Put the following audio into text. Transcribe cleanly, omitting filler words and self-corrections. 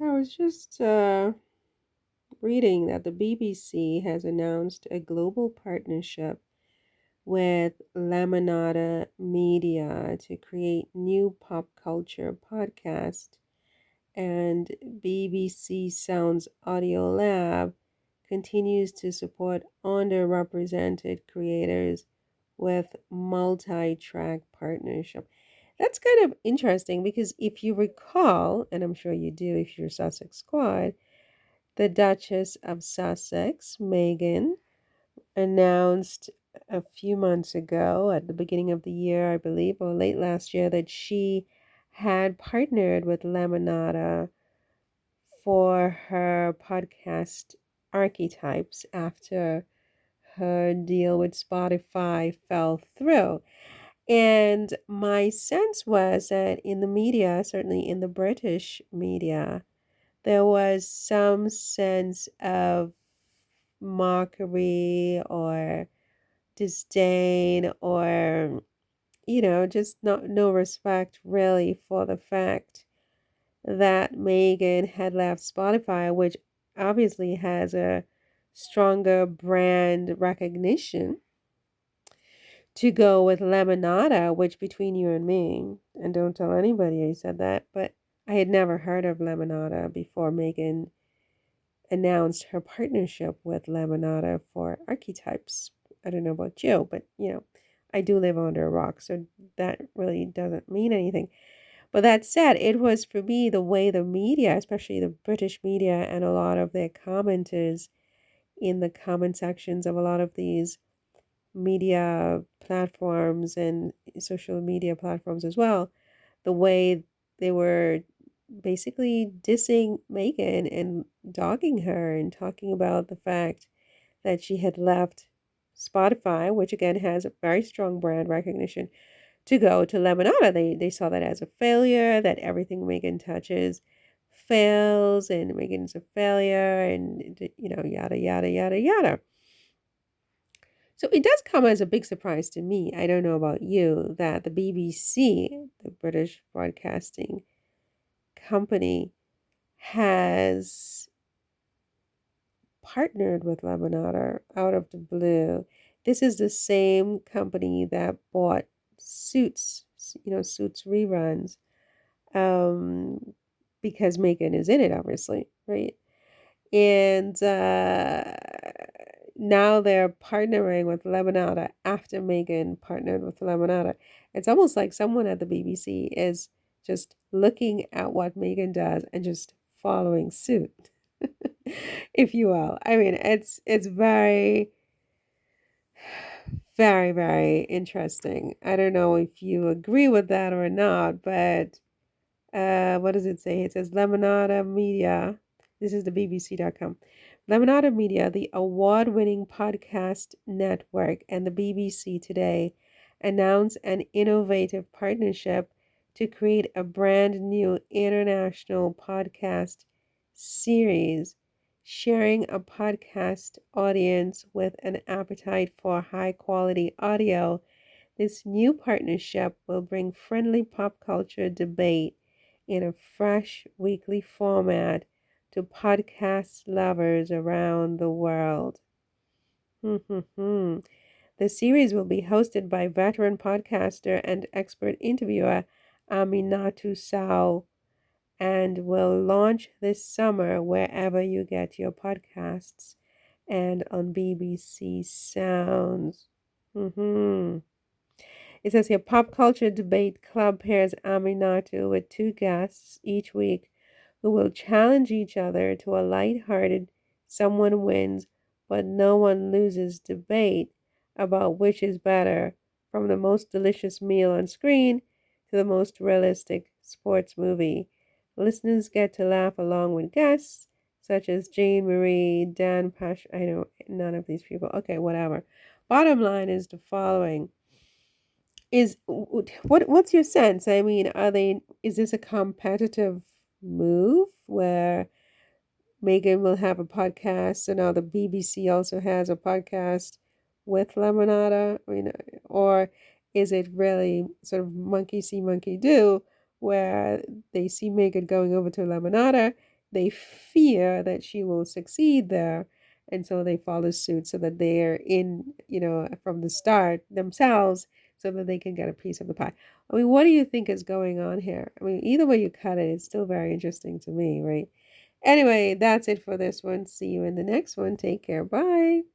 I was just reading that the BBC has announced a global partnership with Lemonada Media to create new pop culture podcast, and BBC Sounds Audio Lab continues to support underrepresented creators with multi-track partnership. That's kind of interesting because if you recall, and I'm sure you do if you're Sussex Squad, the Duchess of Sussex, Meghan, announced a few months ago, at the beginning of the year, I believe, or late last year, that she had partnered with Lemonada for her podcast Archetypes after her deal with Spotify fell through. And my sense was that in the media, certainly in the British media, there was some sense of mockery or disdain or just no respect really for the fact that Megan had left Spotify, which obviously has a stronger brand recognition, to go with Lemonada, which between you and me, and don't tell anybody I said that, but I had never heard of Lemonada before Megan announced her partnership with Lemonada for Archetypes. I don't know about you, but I do live under a rock, so that really doesn't mean anything. But that said, it was for me the way the media, especially the British media, and a lot of their commenters in the comment sections of a lot of these media platforms and social media platforms as well, the way they were basically dissing Megan and dogging her and talking about the fact that she had left Spotify, which again has a very strong brand recognition, to go to Lemonada. They saw that as a failure, that everything Megan touches fails and Megan's a failure and yada yada yada yada. So it does come as a big surprise to me. I don't know about you that the BBC, the British Broadcasting Company, has partnered with Lemonada out of the blue. This is the same company that bought Suits, Suits reruns, um, because Megan is in it, obviously, right? And now they're partnering with Lemonada after Megan partnered with Lemonada. It's almost like someone at the BBC is just looking at what Megan does and just following suit, if you will. I mean, it's very, very, very interesting. I don't know if you agree with that or not, but what does it say? It says Lemonada Media. This is the BBC.com. Lemonada Media, the award winning podcast network, and the BBC today announced an innovative partnership to create a brand new international podcast series, sharing a podcast audience with an appetite for high quality audio. This new partnership will bring friendly pop culture debate in a fresh weekly format to podcast lovers around the world. The series will be hosted by veteran podcaster and expert interviewer Aminatu Sao and will launch this summer wherever you get your podcasts and on BBC Sounds. It says here Pop Culture Debate Club pairs Aminatu with two guests each week who will challenge each other to a light-hearted someone wins but no one loses debate about which is better, from the most delicious meal on screen to the most realistic sports movie. Listeners get to laugh along with guests such as Jane Marie, Dan Pash. I know none of these people. Okay, whatever. Bottom line is the following: is what's your sense? I mean, is this a competitive move where Megan will have a podcast and now the BBC also has a podcast with Lemonada? I mean, or is it really sort of monkey see, monkey do, where they see Megan going over to Lemonada, they fear that she will succeed there. And so they follow suit so that they're in, from the start themselves so that they can get a piece of the pie. I mean, what do you think is going on here? I mean, either way you cut it, it's still very interesting to me, right? Anyway, that's it for this one. See you in the next one. Take care. Bye.